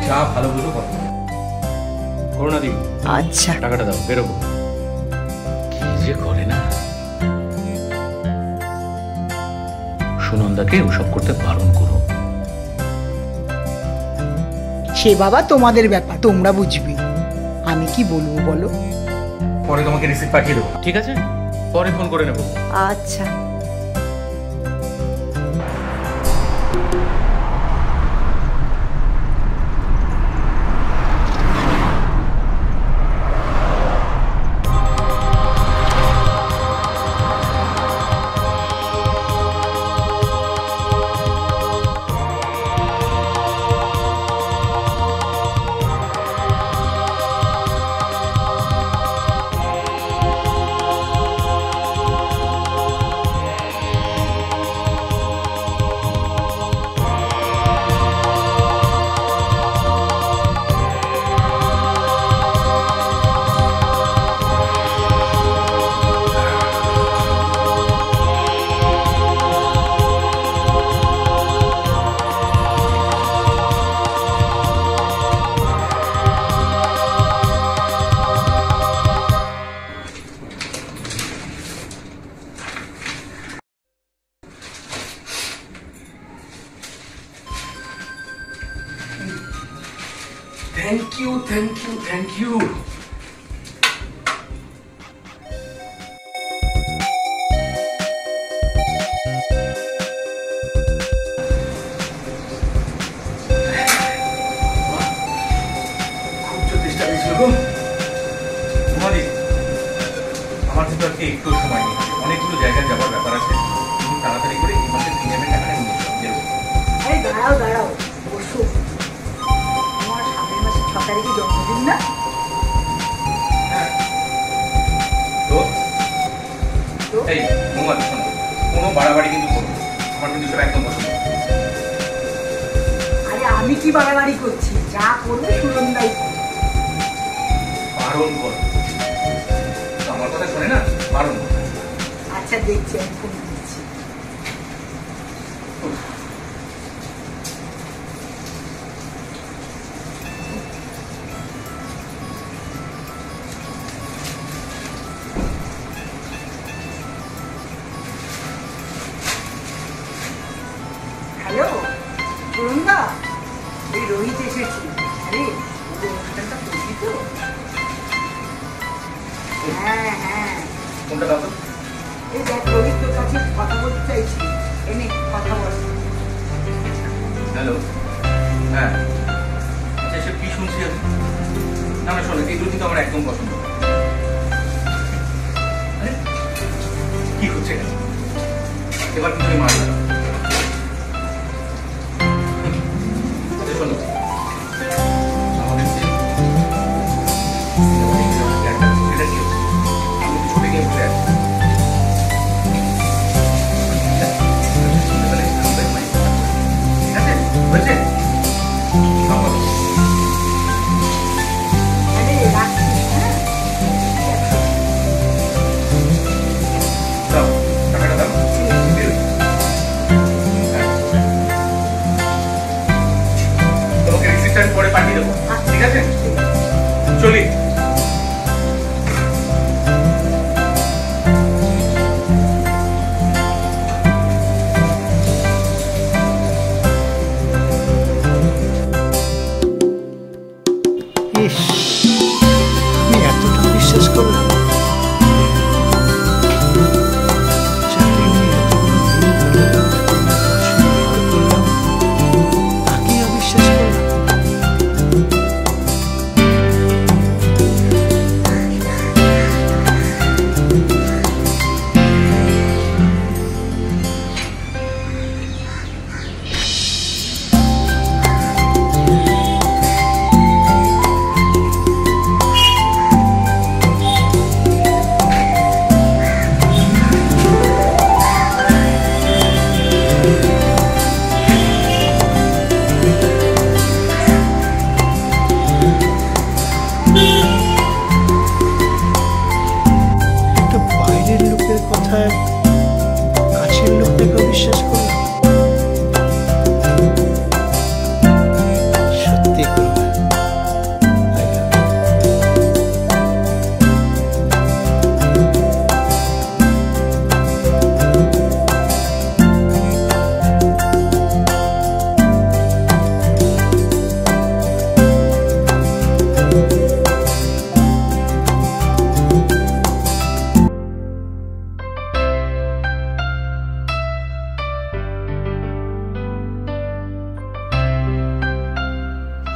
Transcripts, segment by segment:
যা ভালো বুঝো কথা করোনা দিবি। আচ্ছা টাকাটা দাও, বেরোবো। কি যে করে না, সুনন্দাকে ওসব করতে বারণ করো। সে বাবা তোমাদের ব্যাপার, তোমরা বুঝবে। আমি কি বলবো বলো? পরে তোমাকে রিসিপ্ট পাঠিয়ে দেবো, ঠিক আছে? পরে ফোন করে নেবো। আচ্ছা। Thank you, thank you, thank you. খুব চেষ্টা হয়েছিল গো। তোমারই আমার কিন্তু আজকে একটু সময় নেই, অনেকগুলো জায়গায় যাওয়ার ব্যাপার আছে। তুমি তাড়াতাড়ি করে এই মাসের প্রিমিয়ামের টাকাটা নিয়ে যাও। আরে দাঁড়াও দাঁড়াও, বসো। আমার সামনের মাসে 6 তারিখে জন্মদিন না? হ্যাঁ তো এই মোবাইল শোনো, কোনো বাড়াবাড়ি কিন্তু করো, আমার কিন্তু সেটা একদম পছন্দ। আরে আমি কি বাড়াবাড়ি করছি? যা করবে সুনন্দাই। বারণ করো, আমার কথা শোনে না, বারণ করো। আচ্ছা দেখছি, আমি ফোন দিচ্ছি। হ্যালো সুনন্দা, এই রোহিত এসেছি। আরে ওদের অনুষ্ঠানটা করবি তো? হ্যাঁ হ্যাঁ, কোনটা দাও তো? এই দেখ রোহিত তোর কাছে কথা বলতে চাইছি, এনে কথা বল। হ্যালো, হ্যাঁ আচ্ছা, এসব কি শুনছি আমি? না না শোনো, এগুলো কিন্তু আমার একদম পছন্দ। আরে কি হচ্ছে এটা? এবার কিন্তু আমি মারলাম। আচ্ছা শোনো, আমাদের যে এটা কি হচ্ছে? আমি তো ছুটে গিয়ে ঘুরে আসছি। ঠিক আছে, হয়েছে? আরে রাখছি, হ্যাঁ দাও টাকাটা দাও।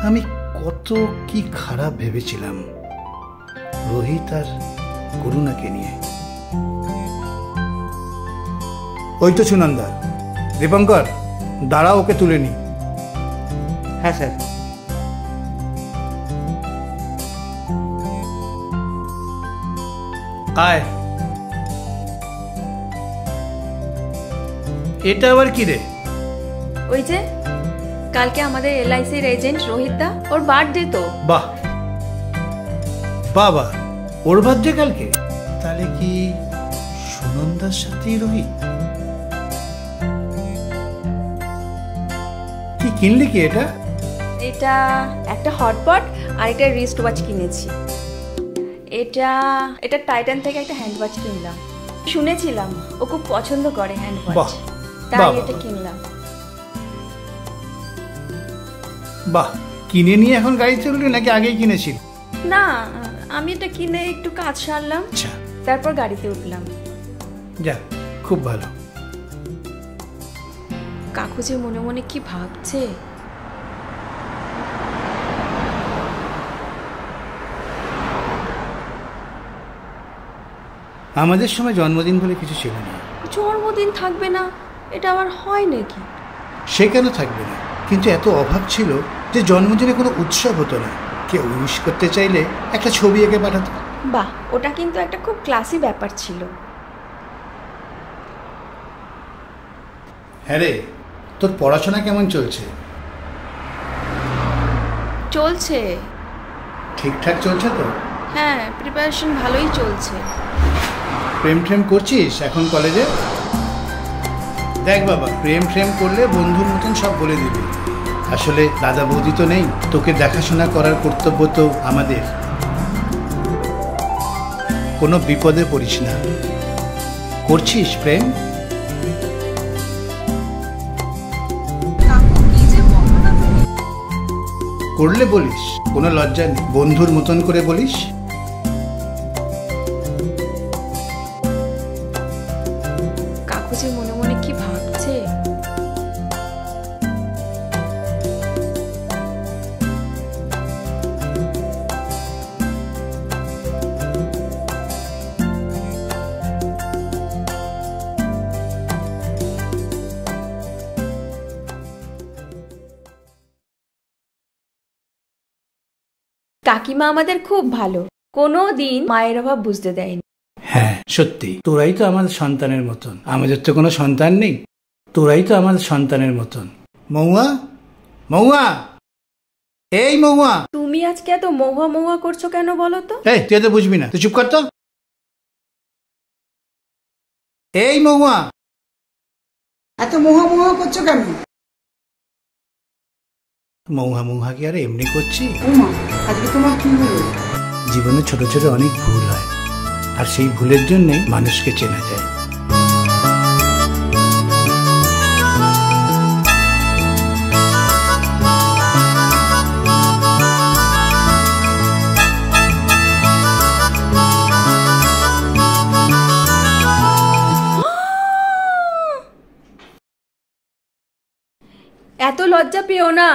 আমি কত কি খারাপ ভেবেছিলাম রোহিত আর করুণাকে নিয়ে। ওই তো সুনন্দা। দীপঙ্কর, দাঁড়া, ওকে তুলে নি। হ্যাঁ স্যার। আয়। এটা আবার কি রে? ওই যে কালকে আমাদের এলআইসির এজেন্ট রোহিত দা, ওর বার্থডে তো। বাহ বাবা, ওর বার্থডে কালকে? তাহলে কি সুনন্দার সাথেই রোহিত? কি কিনলি কি এটা? এটা একটা হটপট আর একটা রিস্ট ওয়াচ কিনেছি। এটা এটা টাইটান থেকে একটা হ্যান্ড ওয়াচ কিনলাম। শুনেছিলাম ও খুব পছন্দ করে হ্যান্ড বাহ, ওয়াচ, তাই বাহ, এটা বাহ। কিনলাম। বাহ, কিনে নিয়ে এখন গাড়ি চললি নাকি আগেই কিনেছিল? না, আমি এটা কিনে একটু কাজ সারলাম, আচ্ছা, তারপর গাড়িতে উঠলাম। যা, খুব ভালো। কাকু যে মনে মনে কি ভাবছে। আমাদের সময় জন্মদিন বলে কিছু ছিল না। জন্মদিন থাকবে না, এটা আবার হয় নাকি? সে কেন থাকবে না, কিন্তু এত অভাব ছিল যে জন্মদিনে কোনো উৎসব হতো না। কেউ উইশ করতে চাইলে একটা ছবি এঁকে পাঠাতো। বাহ, ওটা কিন্তু একটা খুব ক্লাসি ব্যাপার ছিল। হ্যাঁ রে, তোর পড়াশোনা কেমন চলছে? চলছে, ঠিকঠাক চলছে তো? হ্যাঁ, প্রিপারেশন ভালোই চলছে। প্রেম ট্রেম করছিস এখন কলেজে? দেখ বাবা, প্রেম ট্রেম করলে বন্ধুর মতন সব বলে দিবি। আসলে দাদা বৌদি তো নেই, তোকে দেখাশোনা করার কর্তব্য তো আমাদের। কোনো বিপদে পড়িস না। করছিস প্রেম? করলে বলিস, কোনো লজ্জা নেই, বন্ধুর মতন করে বলিস। কাকু যে মনে মনে কি ভাবছে। কাকিমা আমাদের খুব ভালো, কোনো দিন মায়ের অভাব বুঝতে দেয়নি। হ্যাঁ সত্যি, তোরাই তো আমাদের সন্তানের মতন। আমাদের তো কোনো সন্তান নেই, তোরাই তো আমাদের সন্তানের মতন। মৌয়া, মৌয়া, এই মৌয়া। তুমি আজকে এত মহুয়া মহুয়া করছো কেন বলো তো? এই তুই তো বুঝবি না, তুই চুপ কর তো। এই মৌয়া। এত মোহা মোহা করছো কেন? মৌহা মৌহা কি আর এমনি করছি? ওমা, আজকে তোমার কি হলো? জীবনে ছোট ছোট অনেক ভুল হয়, আর সেই ভুলের জন্যই মানুষকে চেনা যায়। এত লজ্জা পেও না,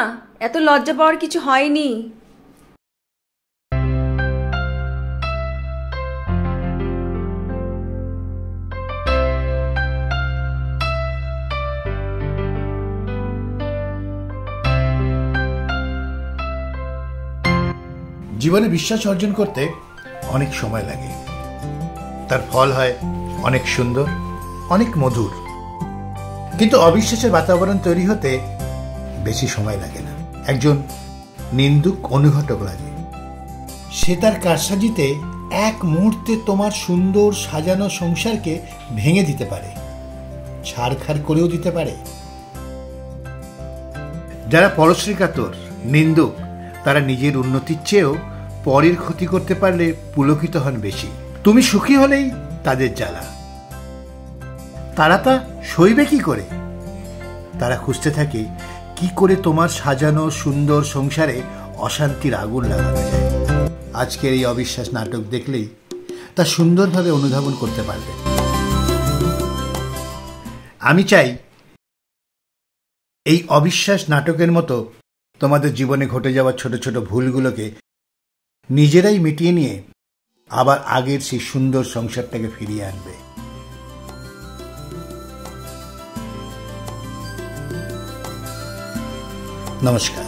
এত লজ্জা পাওয়ার কিছু হয়নি। জীবনে বিশ্বাস অর্জন করতে অনেক সময় লাগে, তার ফল হয় অনেক সুন্দর, অনেক মধুর। কিন্তু অবিশ্বাসের বাতাবরণ তৈরি হতে বেশি সময় লাগে না। একজন নিন্দুক অনুঘটক লাগে, সে তার কারসাজিতে এক মুহূর্তে তোমার সুন্দর সাজানো সংসারকে ভেঙে দিতে পারে, ছাড়খাড় করেও দিতে পারে। যারা পরশ্রী কাতর, নিন্দুক, তারা নিজের উন্নতির চেয়েও পরের ক্ষতি করতে পারলে পুলকিত হন বেশি। তুমি সুখী হলেই তাদের জ্বালা। তারা তা সইবে কি করে? তারা খুঁজতে থাকে কি করে তোমার সাজানো সুন্দর সংসারে অশান্তির আগুন লাগানো যায়। আজকের এই অবিশ্বাস নাটক দেখলেই তা সুন্দরভাবে অনুধাবন করতে পারবে। আমি চাই এই অবিশ্বাস নাটকের মতো তোমাদের জীবনে ঘটে যাওয়া ছোট ছোট ভুলগুলোকে নিজেরাই মিটিয়ে নিয়ে আবার আগের সেই সুন্দর সংসারটাকে ফিরিয়ে আনবে। নমস্কার।